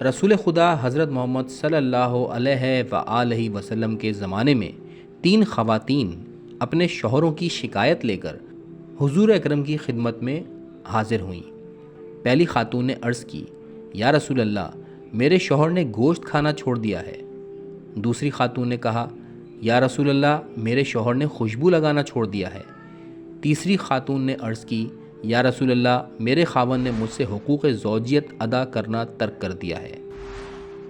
رسول خدا حضرت محمد صلی اللہ علیہ وآلہ وسلم کے زمانے میں 3 خواتین اپنے شوہروں کی شکایت لے کر حضور اکرم کی خدمت میں حاضر ہوئیں۔ پہلی خاتون نے عرض کی، یا رسول اللہ، میرے شوہر نے گوشت کھانا چھوڑ دیا ہے۔ دوسری خاتون نے کہا، یا رسول اللہ، میرے شوہر نے خوشبو لگانا چھوڑ دیا ہے۔ تیسری خاتون نے عرض کی، یا رسول اللہ، میرے خاوند نے مجھ سے حقوق زوجیت ادا کرنا ترک کر دیا ہے،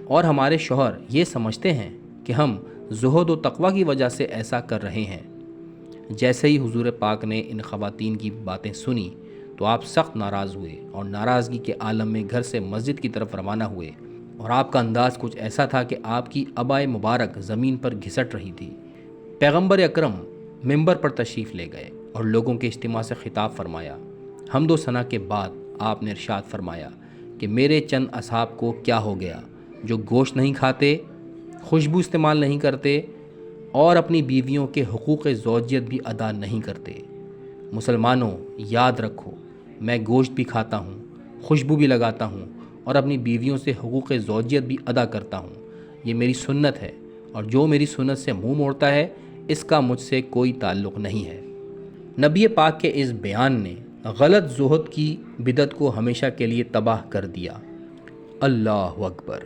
اور ہمارے شوہر یہ سمجھتے ہیں کہ ہم زہد و تقوی کی وجہ سے ایسا کر رہے ہیں۔ جیسے ہی حضور پاک نے ان خواتین کی باتیں سنی تو آپ سخت ناراض ہوئے اور ناراضگی کے عالم میں گھر سے مسجد کی طرف روانہ ہوئے، اور آپ کا انداز کچھ ایسا تھا کہ آپ کی عبائے مبارک زمین پر گھسٹ رہی تھی۔ پیغمبر اکرم منبر پر تشریف لے گئے اور لوگوں کے اجتماع سے خطاب فرمایا۔ حمد و ثنا کے بعد آپ نے ارشاد فرمایا کہ میرے چند اصحاب کو کیا ہو گیا جو گوشت نہیں کھاتے، خوشبو استعمال نہیں کرتے اور اپنی بیویوں کے حقوق زوجیت بھی ادا نہیں کرتے۔ مسلمانوں، یاد رکھو، میں گوشت بھی کھاتا ہوں، خوشبو بھی لگاتا ہوں اور اپنی بیویوں سے حقوق زوجیت بھی ادا کرتا ہوں۔ یہ میری سنت ہے، اور جو میری سنت سے منہ موڑتا ہے اس کا مجھ سے کوئی تعلق نہیں ہے۔ نبی پاک کے اس بیان نے غلط زہد کی بدعت کو ہمیشہ کے لیے تباہ کر دیا۔ اللہ اکبر۔